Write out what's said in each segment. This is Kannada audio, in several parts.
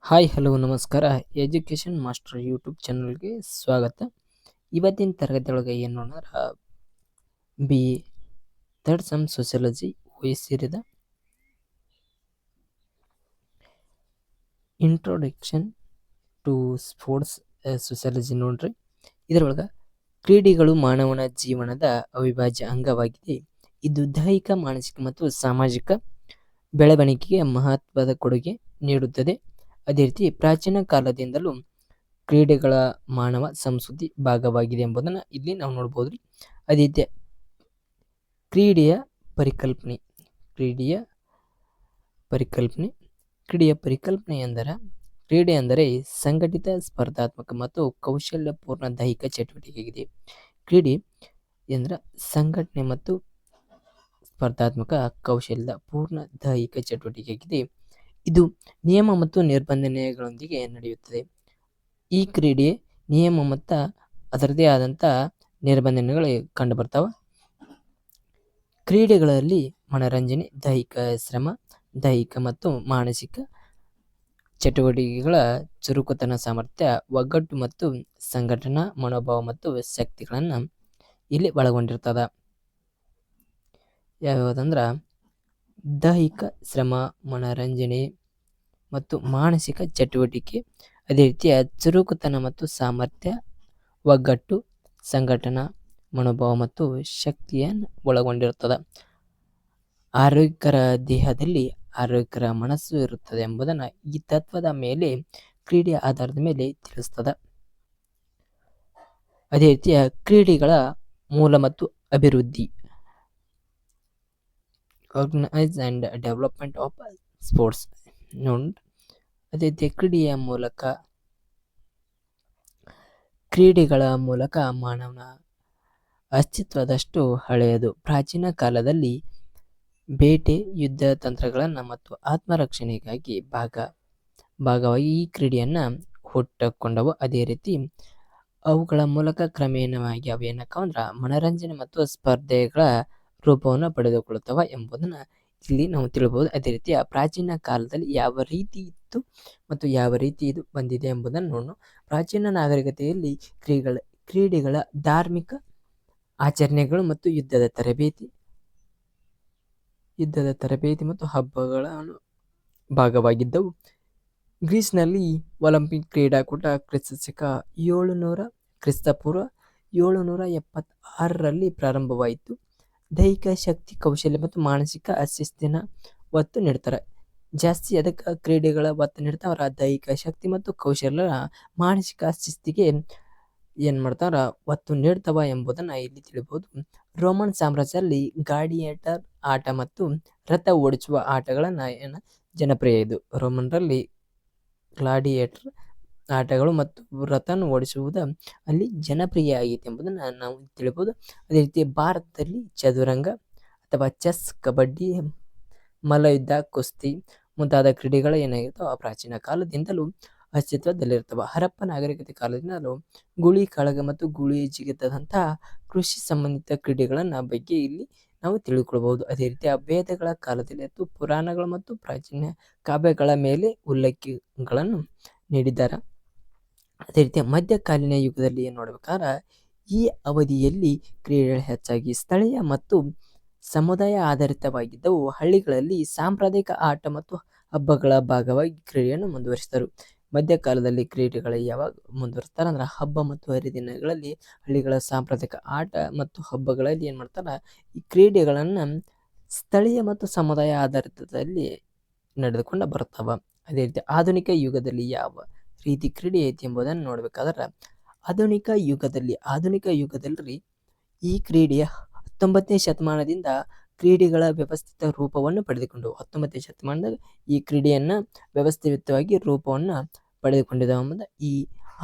ಹಾಯ್ ಹಲೋ ನಮಸ್ಕಾರ. ಎಜುಕೇಷನ್ ಮಾಸ್ಟರ್ ಯೂಟ್ಯೂಬ್ ಚಾನಲ್ಗೆ ಸ್ವಾಗತ. ಇವತ್ತಿನ ತರಗತಿಯೊಳಗೆ ಏನು ನೋಡಿದ್ರೆ B A third sem sociology ಸೇರಿದ ಇಂಟ್ರೊಡಕ್ಷನ್ ಟು ಸ್ಪೋರ್ಟ್ಸ್ ಸೋಸಿಯಾಲಜಿ ನೋಡ್ರಿ. ಇದರೊಳಗೆ ಕ್ರೀಡೆಗಳು ಮಾನವನ ಜೀವನದ ಅವಿಭಾಜ್ಯ ಅಂಗವಾಗಿದೆ. ಇದು ದೈಹಿಕ, ಮಾನಸಿಕ ಮತ್ತು ಸಾಮಾಜಿಕ ಬೆಳವಣಿಗೆಗೆ ಮಹತ್ವದ ಕೊಡುಗೆ ನೀಡುತ್ತದೆ. ಅದೇ ರೀತಿ ಪ್ರಾಚೀನ ಕಾಲದಿಂದಲೂ ಕ್ರೀಡೆಗಳ ಮಾನವ ಸಂಸ್ಕೃತಿ ಭಾಗವಾಗಿದೆ ಎಂಬುದನ್ನು ಇಲ್ಲಿ ನಾವು ನೋಡ್ಬೋದು. ಅದೇ ರೀತಿ ಕ್ರೀಡೆಯ ಪರಿಕಲ್ಪನೆ ಎಂದರೆ ಕ್ರೀಡೆ ಅಂದರೆ ಸಂಘಟಿತ, ಸ್ಪರ್ಧಾತ್ಮಕ ಮತ್ತು ಕೌಶಲ್ಯಪೂರ್ಣ ದೈಹಿಕ ಚಟುವಟಿಕೆಯಾಗಿದೆ. ಕ್ರೀಡೆ ಎಂದರೆ ಸಂಘಟನೆ ಮತ್ತು ಸ್ಪರ್ಧಾತ್ಮಕ ಕೌಶಲ್ಯದ ಪೂರ್ಣ ದೈಹಿಕ ಚಟುವಟಿಕೆಯಾಗಿದೆ. ಇದು ನಿಯಮ ಮತ್ತು ನಿರ್ಬಂಧನೆಗಳೊಂದಿಗೆ ನಡೆಯುತ್ತದೆ. ಈ ಕ್ರೀಡೆ ನಿಯಮ ಮತ್ತು ಅದರದೇ ಆದಂಥ ನಿರ್ಬಂಧನೆಗಳು ಕಂಡು ಬರ್ತಾವೆ. ಕ್ರೀಡೆಗಳಲ್ಲಿ ಮನರಂಜನೆ, ದೈಹಿಕ ಶ್ರಮ, ದೈಹಿಕ ಮತ್ತು ಮಾನಸಿಕ ಚಟುವಟಿಕೆಗಳ ಚುರುಕುತನ, ಸಾಮರ್ಥ್ಯ, ಒಗ್ಗಟ್ಟು ಮತ್ತು ಸಂಘಟನಾ ಮನೋಭಾವ ಮತ್ತು ಶಕ್ತಿಗಳನ್ನು ಇಲ್ಲಿ ಒಳಗೊಂಡಿರ್ತದ. ಯಾವುದಂದ್ರೆ ದೈಹಿಕ ಶ್ರಮ, ಮನರಂಜನೆ ಮತ್ತು ಮಾನಸಿಕ ಚಟುವಟಿಕೆ, ಅದೇ ರೀತಿಯ ಚುರುಕುತನ ಮತ್ತು ಸಾಮರ್ಥ್ಯ, ಒಗ್ಗಟ್ಟು, ಸಂಘಟನಾ ಮನೋಭಾವ ಮತ್ತು ಶಕ್ತಿಯನ್ನು ಒಳಗೊಂಡಿರುತ್ತದೆ. ಆರೋಗ್ಯಕರ ದೇಹದಲ್ಲಿ ಆರೋಗ್ಯಕರ ಮನಸ್ಸು ಇರುತ್ತದೆ ಎಂಬುದನ್ನು ಈ ತತ್ವದ ಮೇಲೆ ಕ್ರೀಡೆಯ ಆಧಾರದ ಮೇಲೆ ತಿಳಿಸ್ತದೆ. ಅದೇ ರೀತಿಯ ಕ್ರೀಡೆಗಳ ಮೂಲ ಮತ್ತು ಅಭಿವೃದ್ಧಿ, organise and development of sports ನೋಡಿ. ಅದೇ ರೀತಿ ಕ್ರೀಡೆಗಳ ಮೂಲಕ ಮಾನವನ ಅಸ್ತಿತ್ವದಷ್ಟು ಹಳೆಯದು. ಪ್ರಾಚೀನ ಕಾಲದಲ್ಲಿ ಬೇಟೆ, ಯುದ್ಧ ತಂತ್ರಗಳನ್ನು ಮತ್ತು ಆತ್ಮರಕ್ಷಣೆಗಾಗಿ ಭಾಗವಾಗಿ ಈ ಕ್ರೀಡೆಯನ್ನು ಹುಟ್ಟುಕೊಂಡವು. ಅದೇ ರೀತಿ ಅವುಗಳ ಮೂಲಕ ಕ್ರಮೇಣವಾಗಿ ಅವೇನಕ್ಕಂದ್ರೆ ಮನರಂಜನೆ ಮತ್ತು ಸ್ಪರ್ಧೆಗಳ ರೂಪವನ್ನು ಪಡೆದುಕೊಳ್ಳುತ್ತವೆ ಎಂಬುದನ್ನು ಇಲ್ಲಿ ನಾವು ತಿಳ್ಬೋದು. ಅದೇ ರೀತಿಯ ಪ್ರಾಚೀನ ಕಾಲದಲ್ಲಿ ಯಾವ ರೀತಿ ಇತ್ತು ಮತ್ತು ಯಾವ ರೀತಿ ಇದು ಬಂದಿದೆ ಎಂಬುದನ್ನು ನೋಡೋಣ. ಪ್ರಾಚೀನ ನಾಗರಿಕತೆಯಲ್ಲಿ ಕ್ರೀಡೆಗಳ ಧಾರ್ಮಿಕ ಆಚರಣೆಗಳು ಮತ್ತು ಯುದ್ಧದ ತರಬೇತಿ ಮತ್ತು ಹಬ್ಬಗಳ ಭಾಗವಾಗಿದ್ದವು. ಗ್ರೀಸ್ನಲ್ಲಿ ಒಲಿಂಪಿಕ್ ಕ್ರೀಡಾಕೂಟ ಕ್ರಿಸ್ತಪೂರ್ವ 776ರಲ್ಲಿ ಪ್ರಾರಂಭವಾಯಿತು. ದೈಹಿಕ ಶಕ್ತಿ, ಕೌಶಲ್ಯ ಮತ್ತು ಮಾನಸಿಕ ಶಿಸ್ತಿನ ಒತ್ತು ನೀಡ್ತಾರೆ. ಜಾಸ್ತಿ ಅದಕ್ಕೆ ಕ್ರೀಡೆಗಳ ಒತ್ತು ನೀಡ್ತಾವ್ರ ದೈಹಿಕ ಶಕ್ತಿ ಮತ್ತು ಕೌಶಲ್ಯ, ಮಾನಸಿಕ ಶಿಸ್ತಿಗೆ ಏನು ಮಾಡ್ತಾರ ಒತ್ತು ನೀಡ್ತಾವ ಎಂಬುದನ್ನು ಇಲ್ಲಿ ತಿಳಿಬಹುದು. ರೋಮನ್ ಸಾಮ್ರಾಜ್ಯದಲ್ಲಿ ಗ್ಲಾಡಿಯೇಟರ್ ಆಟ ಮತ್ತು ರಥ ಓಡಿಸುವ ಆಟಗಳನ್ನು ಜನಪ್ರಿಯ ಇದು. ರೋಮನ್ರಲ್ಲಿ ಗ್ಲಾಡಿಯೇಟರ್ ಆಟಗಳು ಮತ್ತು ರಥವನ್ನು ಓಡಿಸುವುದು ಅಲ್ಲಿ ಜನಪ್ರಿಯ ಆಗೈತೆ ಎಂಬುದನ್ನು ನಾವು ತಿಳಿಬಹುದು. ಅದೇ ರೀತಿ ಭಾರತದಲ್ಲಿ ಚದುರಂಗ ಅಥವಾ ಚೆಸ್, ಕಬಡ್ಡಿ, ಮಲ್ಲಯುದ್ಧ, ಕುಸ್ತಿ ಮುಂತಾದ ಕ್ರೀಡೆಗಳು ಏನಾಗಿರ್ತಾವ ಪ್ರಾಚೀನ ಕಾಲದಿಂದಲೂ ಅಸ್ತಿತ್ವದಲ್ಲಿರ್ತವೆ. ಹರಪ್ಪ ನಾಗರಿಕತೆ ಕಾಲದಿಂದಲೂ ಗುಳಿ ಕಾಳಗ ಮತ್ತು ಗುಳಿ ಜಿಗಿತದಂತಹ ಕೃಷಿ ಸಂಬಂಧಿತ ಕ್ರೀಡೆಗಳನ್ನ ಬಗ್ಗೆ ಇಲ್ಲಿ ನಾವು ತಿಳ್ಕೊಳ್ಬಹುದು. ಅದೇ ರೀತಿ ವೇದಗಳ ಕಾಲದಲ್ಲಿ ಮತ್ತು ಪುರಾಣಗಳು ಮತ್ತು ಪ್ರಾಚೀನ ಕಾವ್ಯಗಳ ಮೇಲೆ ಉಲ್ಲೇಖಗಳನ್ನು ನೀಡಿದ್ದಾರೆ. ಅದೇ ರೀತಿ ಮಧ್ಯಕಾಲೀನ ಯುಗದಲ್ಲಿ ಏನು ನೋಡ್ಬೇಕಾದ್ರೆ ಈ ಅವಧಿಯಲ್ಲಿ ಕ್ರೀಡೆಗಳು ಹೆಚ್ಚಾಗಿ ಸ್ಥಳೀಯ ಮತ್ತು ಸಮುದಾಯ ಆಧಾರಿತವಾಗಿದ್ದವು. ಹಳ್ಳಿಗಳಲ್ಲಿ ಸಾಂಪ್ರದಾಯಿಕ ಆಟ ಮತ್ತು ಹಬ್ಬಗಳ ಭಾಗವಾಗಿ ಕ್ರೀಡೆಯನ್ನು ಮುಂದುವರಿಸಿದರು. ಮಧ್ಯಕಾಲದಲ್ಲಿ ಕ್ರೀಡೆಗಳು ಯಾವಾಗ ಮುಂದುವರಿಸ್ತಾರೆ ಅಂದ್ರೆ ಹಬ್ಬ ಮತ್ತು ಹರಿದಿನಗಳಲ್ಲಿ ಹಳ್ಳಿಗಳ ಸಾಂಪ್ರದಾಯಿಕ ಆಟ ಮತ್ತು ಹಬ್ಬಗಳಲ್ಲಿ ಏನು ಮಾಡ್ತಾರೆ ಈ ಕ್ರೀಡೆಗಳನ್ನು ಸ್ಥಳೀಯ ಮತ್ತು ಸಮುದಾಯ ಆಧಾರಿತದಲ್ಲಿ ನಡೆದುಕೊಂಡು ಬರ್ತಾವ. ಅದೇ ರೀತಿ ಆಧುನಿಕ ಯುಗದಲ್ಲಿ ಯಾವ ರೀತಿ ಕ್ರೀಡೆ ಐತಿ ಎಂಬುದನ್ನು ನೋಡ್ಬೇಕಾದ್ರೆ ಆಧುನಿಕ ಯುಗದಲ್ಲಿ ಈ ಕ್ರೀಡೆಯ 19ನೇ ಶತಮಾನದಿಂದ ಕ್ರೀಡೆಗಳ ವ್ಯವಸ್ಥಿತ ರೂಪವನ್ನು ಪಡೆದುಕೊಂಡು 19ನೇ ಶತಮಾನದಾಗ ಈ ಕ್ರೀಡೆಯನ್ನು ವ್ಯವಸ್ಥಿತವಾಗಿ ರೂಪವನ್ನು ಪಡೆದುಕೊಂಡಿದ್ದಾವೆ ಎಂಬುದು ಈ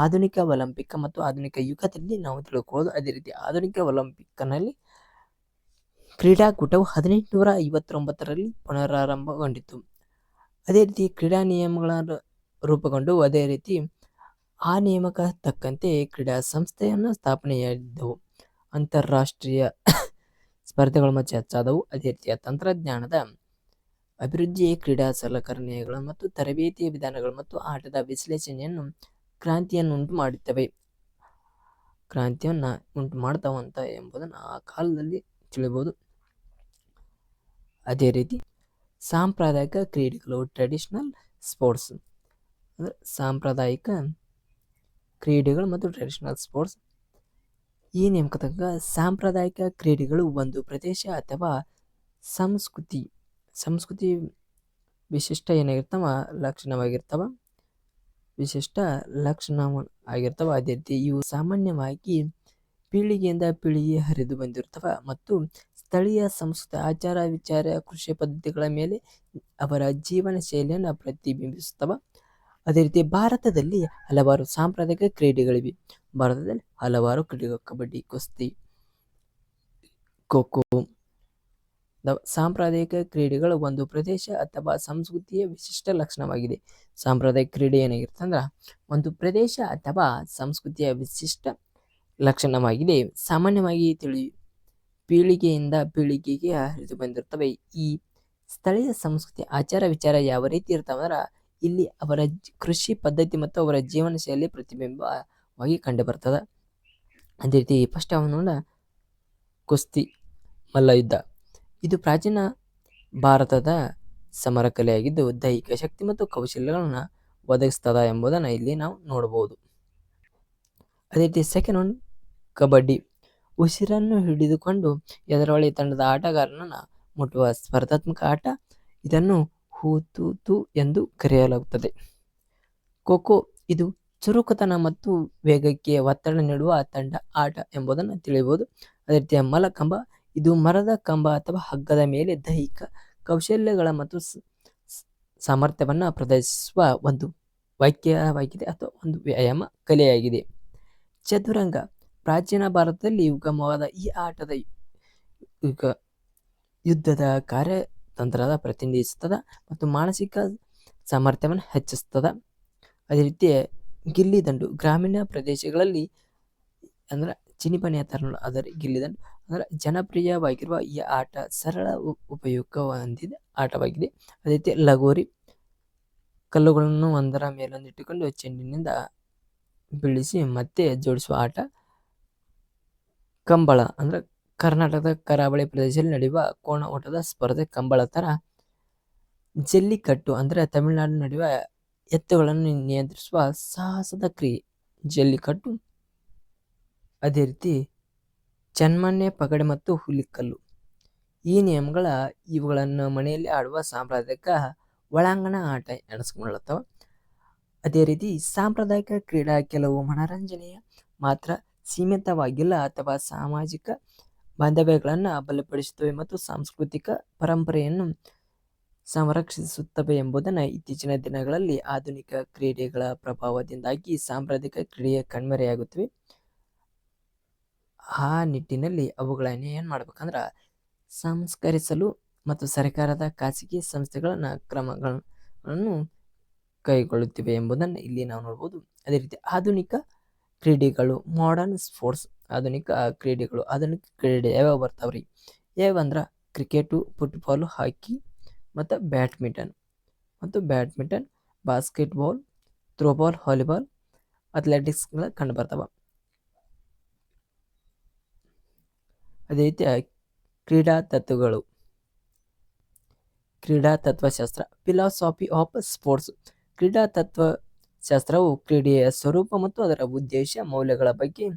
ಆಧುನಿಕ ಒಲಿಂಪಿಕ್ ಮತ್ತು ಆಧುನಿಕ ಯುಗದಲ್ಲಿ ನಾವು ತಿಳ್ಕೊಳ್ಳೋದು. ಅದೇ ರೀತಿ ಆಧುನಿಕ ಒಲಿಂಪಿಕ್ನಲ್ಲಿ ಕ್ರೀಡಾಕೂಟವು 1859ರಲ್ಲಿ ಪುನರಾರಂಭಗೊಂಡಿತು. ಅದೇ ರೀತಿ ಕ್ರೀಡಾ ನಿಯಮಗಳನ್ನು ರೂಪುಗೊಂಡು ಅದೇ ರೀತಿ ಆ ನಿಯಮಕ್ಕೆ ತಕ್ಕಂತೆ ಕ್ರೀಡಾ ಸಂಸ್ಥೆಯನ್ನು ಸ್ಥಾಪನೆಯಾಗಿದ್ದವು. ಅಂತಾರಾಷ್ಟ್ರೀಯ ಸ್ಪರ್ಧೆಗಳು ಮತ್ತು ಹೆಚ್ಚಾದವು. ಅದೇ ರೀತಿಯ ತಂತ್ರಜ್ಞಾನದ ಅಭಿವೃದ್ಧಿಯೇ ಕ್ರೀಡಾ ಸಲಕರಣೆಗಳು ಮತ್ತು ತರಬೇತಿಯ ವಿಧಾನಗಳು ಮತ್ತು ಆಟದ ವಿಶ್ಲೇಷಣೆಯನ್ನು ಕ್ರಾಂತಿಯನ್ನು ಉಂಟು ಮಾಡುತ್ತವೆ. ಕ್ರಾಂತಿಯನ್ನು ಉಂಟು ಮಾಡ್ತಾವಂತ ಎಂಬುದನ್ನು ಆ ಕಾಲದಲ್ಲಿ ತಿಳಿಬಹುದು. ಅದೇ ರೀತಿ ಸಾಂಪ್ರದಾಯಿಕ ಕ್ರೀಡೆಗಳು, ಟ್ರೆಡಿಷನಲ್ ಸ್ಪೋರ್ಟ್ಸ್ ಅಂದರೆ ಸಾಂಪ್ರದಾಯಿಕ ಕ್ರೀಡೆಗಳು ಮತ್ತು ಟ್ರೆಡಿಷನಲ್ ಸ್ಪೋರ್ಟ್ಸ್. ಈ ನೇಮಕದಾಗ ಸಾಂಪ್ರದಾಯಿಕ ಕ್ರೀಡೆಗಳು ಒಂದು ಪ್ರದೇಶ ಅಥವಾ ಸಂಸ್ಕೃತಿ ವಿಶಿಷ್ಟ ಏನಾಗಿರ್ತಾವ ಲಕ್ಷಣವಾಗಿರ್ತಾವ, ವಿಶಿಷ್ಟ ಲಕ್ಷಣ ಆಗಿರ್ತಾವ. ಅದೇ ರೀತಿ ಇವು ಸಾಮಾನ್ಯವಾಗಿ ಪೀಳಿಗೆಯಿಂದ ಪೀಳಿಗೆ ಹರಿದು ಬಂದಿರ್ತಾವ ಮತ್ತು ಸ್ಥಳೀಯ ಸಂಸ್ಕೃತಿ, ಆಚಾರ ವಿಚಾರ, ಕೃಷಿ ಪದ್ಧತಿಗಳ ಮೇಲೆ ಅವರ ಜೀವನ ಶೈಲಿಯನ್ನು ಪ್ರತಿಬಿಂಬಿಸುತ್ತವ. ಅದೇ ರೀತಿ ಭಾರತದಲ್ಲಿ ಹಲವಾರು ಸಾಂಪ್ರದಾಯಿಕ ಕ್ರೀಡೆಗಳಿವೆ. ಭಾರತದಲ್ಲಿ ಹಲವಾರು ಕ್ರೀಡೆಗಳು ಕಬಡ್ಡಿ, ಕುಸ್ತಿ, ಖೋ ಖೋ. ಸಾಂಪ್ರದಾಯಿಕ ಕ್ರೀಡೆಗಳು ಒಂದು ಪ್ರದೇಶ ಅಥವಾ ಸಂಸ್ಕೃತಿಯ ವಿಶಿಷ್ಟ ಲಕ್ಷಣವಾಗಿದೆ. ಸಾಂಪ್ರದಾಯಿಕ ಕ್ರೀಡೆ ಏನಾಗಿರುತ್ತೆ ಅಂದ್ರೆ ಒಂದು ಪ್ರದೇಶ ಅಥವಾ ಸಂಸ್ಕೃತಿಯ ವಿಶಿಷ್ಟ ಲಕ್ಷಣವಾಗಿದೆ. ಸಾಮಾನ್ಯವಾಗಿ ಪೀಳಿಗೆಯಿಂದ ಪೀಳಿಗೆಗೆ ಹರಿದು ಬಂದಿರ್ತವೆ. ಈ ಸ್ಥಳೀಯ ಸಂಸ್ಕೃತಿ, ಆಚಾರ ವಿಚಾರ ಯಾವ ರೀತಿ ಇರ್ತಾವಂದ್ರೆ ಇಲ್ಲಿ ಅವರ ಕೃಷಿ ಪದ್ಧತಿ ಮತ್ತು ಅವರ ಜೀವನ ಶೈಲಿ ಪ್ರತಿಬಿಂಬವಾಗಿ ಕಂಡು ಬರ್ತದೆ. ಅದೇ ರೀತಿ ಫಸ್ಟ್ ಅವನೋಡ ಕುಸ್ತಿ, ಮಲ್ಲಯುದ್ಧ. ಇದು ಪ್ರಾಚೀನ ಭಾರತದ ಸಮರ ಕಲೆಯಾಗಿದ್ದು ದೈಹಿಕ ಶಕ್ತಿ ಮತ್ತು ಕೌಶಲ್ಯಗಳನ್ನು ಒದಗಿಸ್ತದ ಎಂಬುದನ್ನು ಇಲ್ಲಿ ನಾವು ನೋಡಬಹುದು. ಅದೇ ರೀತಿ ಸೆಕೆಂಡ್ ಒನ್ ಕಬಡ್ಡಿ. ಉಸಿರನ್ನು ಹಿಡಿದುಕೊಂಡು ಎದುರಾಳಿ ತಂಡದ ಆಟಗಾರನನ್ನು ಮುಟ್ಟುವ ಸ್ಪರ್ಧಾತ್ಮಕ ಆಟ. ಇದನ್ನು ಹೂತು ಎಂದು ಕರೆಯಲಾಗುತ್ತದೆ. ಖೋ ಖೋ ಇದು ಚುರುಕುತನ ಮತ್ತು ವೇಗಕ್ಕೆ ಒತ್ತಡ ನೀಡುವ ತಂಡ ಆಟ ಎಂಬುದನ್ನು ತಿಳಿಯಬಹುದು. ಅದೇ ರೀತಿ ಮಲ್ಲಕಂಬ ಇದು ಮರದ ಕಂಬ ಅಥವಾ ಹಗ್ಗದ ಮೇಲೆ ದೈಹಿಕ ಕೌಶಲ್ಯಗಳ ಮತ್ತು ಸಾಮರ್ಥ್ಯವನ್ನು ಪ್ರದರ್ಶಿಸುವ ಒಂದು ವಾಕ್ಯವಾಗಿದೆ ಅಥವಾ ಒಂದು ವ್ಯಾಯಾಮ ಕಲೆಯಾಗಿದೆ. ಚದುರಂಗ ಪ್ರಾಚೀನ ಭಾರತದಲ್ಲಿ ಉಗಮವಾದ ಈ ಆಟದ ಯುದ್ಧದ ಕಾರ್ಯತಂತ್ರದ ಪ್ರತಿನಿಧಿಸುತ್ತದೆ ಮತ್ತು ಮಾನಸಿಕ ಸಾಮರ್ಥ್ಯವನ್ನು ಹೆಚ್ಚಿಸ್ತದೆ. ಅದೇ ರೀತಿ ಗಿಲ್ಲಿದಂಡು ಗ್ರಾಮೀಣ ಪ್ರದೇಶಗಳಲ್ಲಿ ಅಂದ್ರೆ ಚಿನಿಪನಿಯ ತರ ಅದರ ಗಿಲ್ಲಿದಂಡು ಅಂದ್ರೆ ಜನಪ್ರಿಯವಾಗಿರುವ ಈ ಆಟ ಸರಳ ಉಪಯೋಗ ಹೊಂದಿದ ಆಟವಾಗಿದೆ. ಅದೇ ರೀತಿ ಲಗೋರಿ ಕಲ್ಲುಗಳನ್ನು ಒಂದರ ಮೇಲೊಂದಿಟ್ಟುಕೊಂಡು ಚೆಂಡಿನಿಂದ ಬೀಳಿಸಿ ಮತ್ತೆ ಜೋಡಿಸುವ ಆಟ. ಕಂಬಳ ಅಂದ್ರೆ ಕರ್ನಾಟಕದ ಕರಾವಳಿ ಪ್ರದೇಶದಲ್ಲಿ ನಡೆಯುವ ಕೋಣ ಓಟದ ಸ್ಪರ್ಧೆ ಕಂಬಳ ತರ. ಜಲ್ಲಿಕಟ್ಟು ಅಂದ್ರೆ ತಮಿಳುನಾಡು ನಡೆಯುವ ಎತ್ತುಗಳನ್ನು ನಿಯಂತ್ರಿಸುವ ಸಾಹಸದ ಕ್ರಿಯೆ ಜಲ್ಲಿಕಟ್ಟು. ಅದೇ ರೀತಿ ಚನ್ಮನ್ನೆ ಪಗಡೆ ಮತ್ತು ಹುಲಿಕಲ್ಲು. ಈ ನಿಯಮಗಳ ಇವುಗಳನ್ನು ಮನೆಯಲ್ಲಿ ಆಡುವ ಸಾಂಪ್ರದಾಯಿಕ ಒಳಾಂಗಣ ಆಟ ಎಣಿಸ್ಕೊಳ್ಳುತ್ತವೆ. ಅದೇ ರೀತಿ ಸಾಂಪ್ರದಾಯಿಕ ಕ್ರೀಡಾ ಕೆಲವು ಮನರಂಜನೆಯ ಮಾತ್ರ ಸೀಮಿತವಾಗಿಲ್ಲ ಅಥವಾ ಸಾಮಾಜಿಕ ಬಾಂಧವ್ಯಗಳನ್ನು ಬಲಪಡಿಸುತ್ತವೆ ಮತ್ತು ಸಾಂಸ್ಕೃತಿಕ ಪರಂಪರೆಯನ್ನು ಸಂರಕ್ಷಿಸುತ್ತವೆ ಎಂಬುದನ್ನು ಇತ್ತೀಚಿನ ದಿನಗಳಲ್ಲಿ ಆಧುನಿಕ ಕ್ರೀಡೆಗಳ ಪ್ರಭಾವದಿಂದಾಗಿ ಸಾಂಪ್ರದಾಯಿಕ ಕ್ರೀಡೆ ಕಣ್ಮರೆಯಾಗುತ್ತವೆ. ಆ ನಿಟ್ಟಿನಲ್ಲಿ ಅವುಗಳನ್ನ ಏನು ಮಾಡ್ಬೇಕಂದ್ರೆ ಸಂಸ್ಕರಿಸಲು ಮತ್ತು ಸರ್ಕಾರದ ಖಾಸಗಿ ಸಂಸ್ಥೆಗಳನ್ನ ಕ್ರಮಗಳನ್ನು ಕೈಗೊಳ್ಳುತ್ತಿವೆ ಎಂಬುದನ್ನು ಇಲ್ಲಿ ನಾವು ನೋಡ್ಬೋದು. ಅದೇ ರೀತಿ ಆಧುನಿಕ ಕ್ರೀಡೆಗಳು, ಮಾಡರ್ನ್ ಸ್ಪೋರ್ಟ್ಸ್. ಆಧುನಿಕ ಕ್ರೀಡೆ ಯಾವ್ಯಾವ ಬರ್ತಾವ್ರಿ? ಯಾವಂದ್ರೆ ಕ್ರಿಕೆಟು, ಫುಟ್ಬಾಲು, ಹಾಕಿ ಮತ್ತು ಬ್ಯಾಡ್ಮಿಂಟನ್, ಬಾಸ್ಕೆಟ್ಬಾಲ್, ಥ್ರೋಬಾಲ್, ವಾಲಿಬಾಲ್, ಅಥ್ಲೆಟಿಕ್ಸ್ಗಳ ಕಂಡು ಬರ್ತಾವ. ಅದೇ ರೀತಿ ಕ್ರೀಡಾ ತತ್ವಶಾಸ್ತ್ರ, ಫಿಲಾಸಫಿ ಆಫ್ ಸ್ಪೋರ್ಟ್ಸ್. ಕ್ರೀಡಾ ತತ್ವಶಾಸ್ತ್ರವು ಕ್ರೀಡೆಯ ಸ್ವರೂಪ ಮತ್ತು ಅದರ ಉದ್ದೇಶ, ಮೌಲ್ಯಗಳ ಬಗ್ಗೆ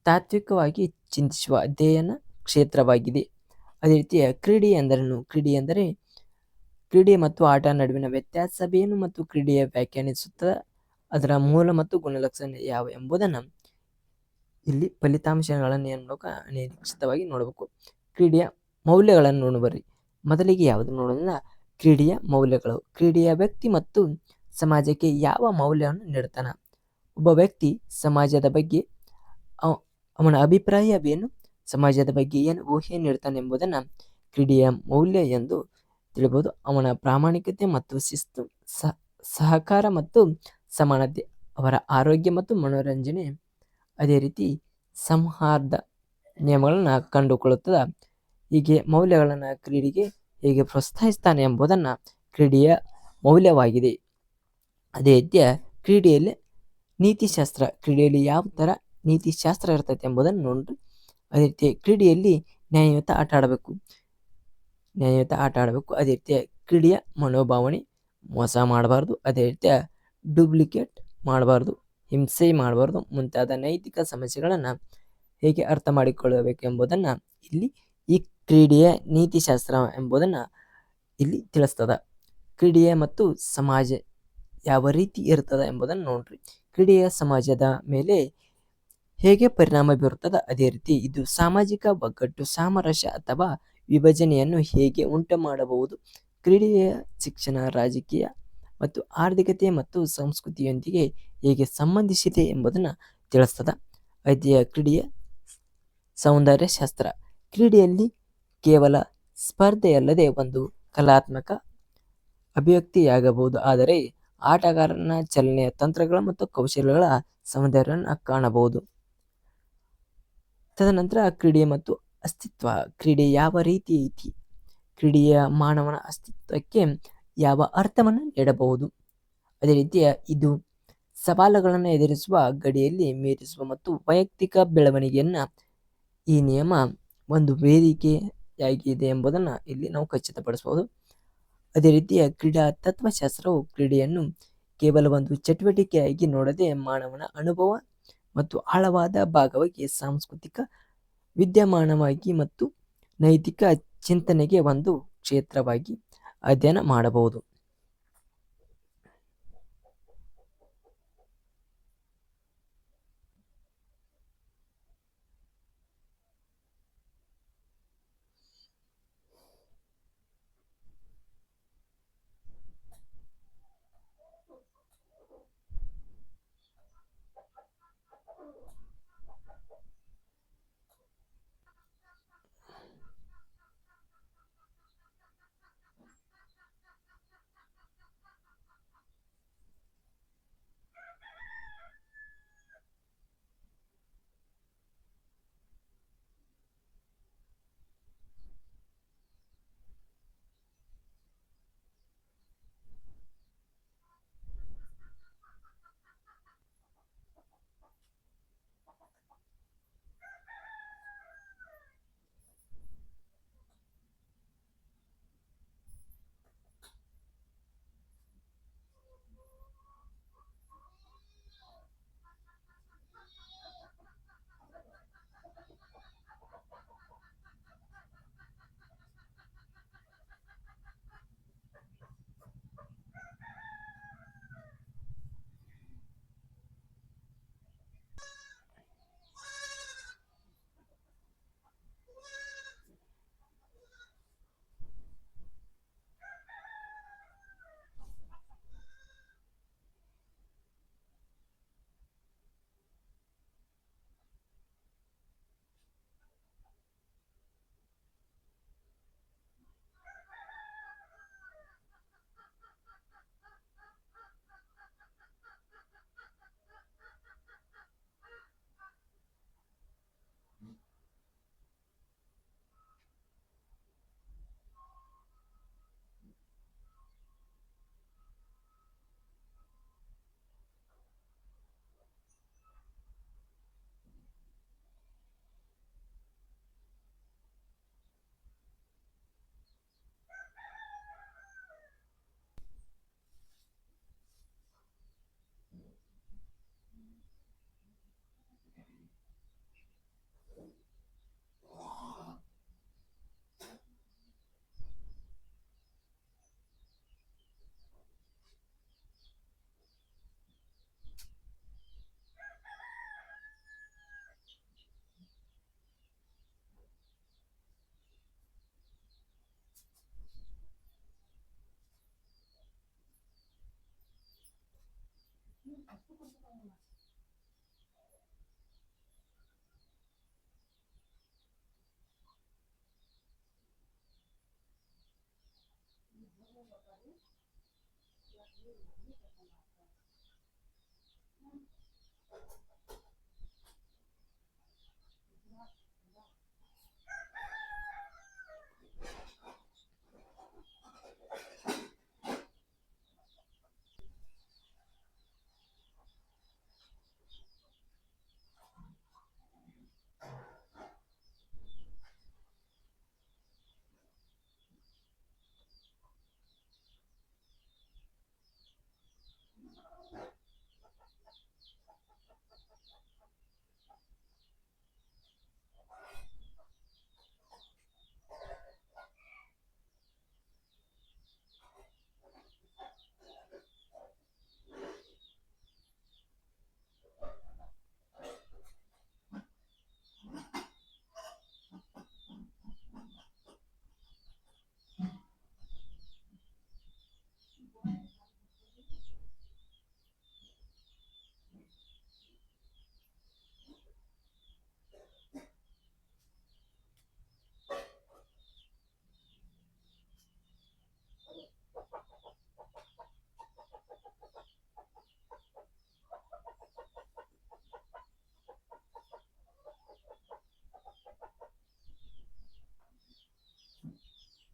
ತಾತ್ವಿಕವಾಗಿ ಚಿಂತಿಸುವ ಅಧ್ಯಯನ ಕ್ಷೇತ್ರವಾಗಿದೆ. ಅದೇ ರೀತಿ ಕ್ರೀಡೆ ಎಂದರೇನು? ಕ್ರೀಡೆ ಮತ್ತು ಆಟ ನಡುವಿನ ವ್ಯತ್ಯಾಸವೇನು ಮತ್ತು ಕ್ರೀಡೆಯ ವ್ಯಾಖ್ಯಾನಿಸುತ್ತದೆ, ಅದರ ಮೂಲ ಮತ್ತು ಗುಣಲಕ್ಷಣ ಯಾವ ಎಂಬುದನ್ನು ಇಲ್ಲಿ ಫಲಿತಾಂಶಗಳನ್ನು ಅನಿರೀಕ್ಷಿತವಾಗಿ ನೋಡಬೇಕು. ಕ್ರೀಡೆಯ ಮೌಲ್ಯಗಳನ್ನು ನೋಡುವರಿ. ಮೊದಲಿಗೆ ಯಾವುದು ನೋಡೋದನ್ನ ಕ್ರೀಡೆಯ ಮೌಲ್ಯಗಳು. ಕ್ರೀಡೆಯ ವ್ಯಕ್ತಿ ಮತ್ತು ಸಮಾಜಕ್ಕೆ ಯಾವ ಮೌಲ್ಯವನ್ನು ನೀಡ್ತಾನ? ಒಬ್ಬ ವ್ಯಕ್ತಿ ಸಮಾಜದ ಬಗ್ಗೆ ಅವನ ಅಭಿಪ್ರಾಯವೇನು, ಸಮಾಜದ ಬಗ್ಗೆ ಏನು ಊಹೆ ನೀಡ್ತಾನೆ ಎಂಬುದನ್ನು ಕ್ರೀಡೆಯ ಮೌಲ್ಯ ಎಂದು ತಿಳಿಬಹುದು. ಅವನ ಪ್ರಾಮಾಣಿಕತೆ ಮತ್ತು ಶಿಸ್ತು, ಸಹಕಾರ ಮತ್ತು ಸಮಾನತೆ, ಅವರ ಆರೋಗ್ಯ ಮತ್ತು ಮನೋರಂಜನೆ, ಅದೇ ರೀತಿ ಸಂಹಾರ್ದ ನಿಯಮಗಳನ್ನು ಕಂಡುಕೊಳ್ಳುತ್ತದೆ. ಹೀಗೆ ಮೌಲ್ಯಗಳನ್ನು ಕ್ರೀಡೆಗೆ ಹೇಗೆ ಪ್ರೋತ್ಸಾಹಿಸ್ತಾನೆ ಎಂಬುದನ್ನು ಕ್ರೀಡೆಯ ಮೌಲ್ಯವಾಗಿದೆ. ಅದೇ ರೀತಿಯ ಕ್ರೀಡೆಯಲ್ಲಿ ನೀತಿಶಾಸ್ತ್ರ, ಕ್ರೀಡೆಯಲ್ಲಿ ಯಾವ ಥರ ನೀತಿಶಾಸ್ತ್ರ ಇರ್ತೈತೆ ಎಂಬುದನ್ನು ನೋಡ್ರಿ. ಅದೇ ರೀತಿ ಕ್ರೀಡೆಯಲ್ಲಿ ನ್ಯಾಯಯುತ ಆಟ ಆಡಬೇಕು, ಅದೇ ರೀತಿಯ ಕ್ರೀಡೆಯ ಮನೋಭಾವನೆ, ಮೋಸ ಮಾಡಬಾರ್ದು, ಅದೇ ರೀತಿಯ ಡೂಪ್ಲಿಕೇಟ್ ಮಾಡಬಾರ್ದು, ಹಿಂಸೆ ಮಾಡಬಾರ್ದು ಮುಂತಾದ ನೈತಿಕ ಸಮಸ್ಯೆಗಳನ್ನು ಹೇಗೆ ಅರ್ಥ ಮಾಡಿಕೊಳ್ಳಬೇಕು ಎಂಬುದನ್ನು ಇಲ್ಲಿ ಈ ಕ್ರೀಡೆಯ ನೀತಿಶಾಸ್ತ್ರ ಎಂಬುದನ್ನು ಇಲ್ಲಿ ತಿಳಿಸ್ತದ. ಕ್ರೀಡೆಯ ಮತ್ತು ಸಮಾಜ ಯಾವ ರೀತಿ ಇರ್ತದೆ ಎಂಬುದನ್ನು ನೋಡ್ರಿ. ಕ್ರೀಡೆಯ ಸಮಾಜದ ಮೇಲೆ ಹೇಗೆ ಪರಿಣಾಮ ಬೀರುತ್ತದೆ, ಅದೇ ರೀತಿ ಇದು ಸಾಮಾಜಿಕ ಒಗ್ಗಟ್ಟು, ಸಾಮರಸ್ಯ ಅಥವಾ ವಿಭಜನೆಯನ್ನು ಹೇಗೆ ಉಂಟು ಮಾಡಬಹುದು, ಕ್ರೀಡೆಯ ಶಿಕ್ಷಣ, ರಾಜಕೀಯ ಮತ್ತು ಆರ್ಥಿಕತೆ ಮತ್ತು ಸಂಸ್ಕೃತಿಯೊಂದಿಗೆ ಹೇಗೆ ಸಂಬಂಧಿಸಿದೆ ಎಂಬುದನ್ನು ತಿಳಿಸ್ತದೆ. ಅದೇ ಕ್ರೀಡೆಯ ಸೌಂದರ್ಯ ಶಾಸ್ತ್ರ, ಕ್ರೀಡೆಯಲ್ಲಿ ಕೇವಲ ಸ್ಪರ್ಧೆಯಲ್ಲದೆ ಒಂದು ಕಲಾತ್ಮಕ ಅಭಿವ್ಯಕ್ತಿಯಾಗಬಹುದು, ಆದರೆ ಆಟಗಾರನ ಚಲನೆಯ ತಂತ್ರಗಳ ಮತ್ತು ಕೌಶಲ್ಯಗಳ ಸೌಂದರ್ಯವನ್ನು ಕಾಣಬಹುದು. ತದನಂತರ ಕ್ರೀಡೆ ಮತ್ತು ಅಸ್ತಿತ್ವ, ಕ್ರೀಡೆ ಯಾವ ರೀತಿ ಐತಿ, ಕ್ರೀಡೆಯ ಮಾನವನ ಅಸ್ತಿತ್ವಕ್ಕೆ ಯಾವ ಅರ್ಥವನ್ನು ನೀಡಬಹುದು, ಅದೇ ರೀತಿಯ ಇದು ಸವಾಲುಗಳನ್ನು ಎದುರಿಸುವ, ಗಡಿಯಲ್ಲಿ ಮೀರಿಸುವ ಮತ್ತು ವೈಯಕ್ತಿಕ ಬೆಳವಣಿಗೆಯನ್ನು ಈ ನಿಯಮ ಒಂದು ವೇದಿಕೆಯಾಗಿದೆ ಎಂಬುದನ್ನು ಇಲ್ಲಿ ನಾವು ಖಚಿತಪಡಿಸಬಹುದು. ಅದೇ ರೀತಿಯ ಕ್ರೀಡಾ ತತ್ವಶಾಸ್ತ್ರವು ಕ್ರೀಡೆಯನ್ನು ಕೇವಲ ಒಂದು ಚಟುವಟಿಕೆಯಾಗಿ ನೋಡದೆ ಮಾನವನ ಅನುಭವ ಮತ್ತು ಆಳವಾದ ಭಾಗವಾಗಿ ಸಾಂಸ್ಕೃತಿಕ ವಿದ್ಯಮಾನವಾಗಿ ಮತ್ತು ನೈತಿಕ ಚಿಂತನೆಗೆ ಒಂದು ಕ್ಷೇತ್ರವಾಗಿ ಅಧ್ಯಯನ ಮಾಡಬಹುದು.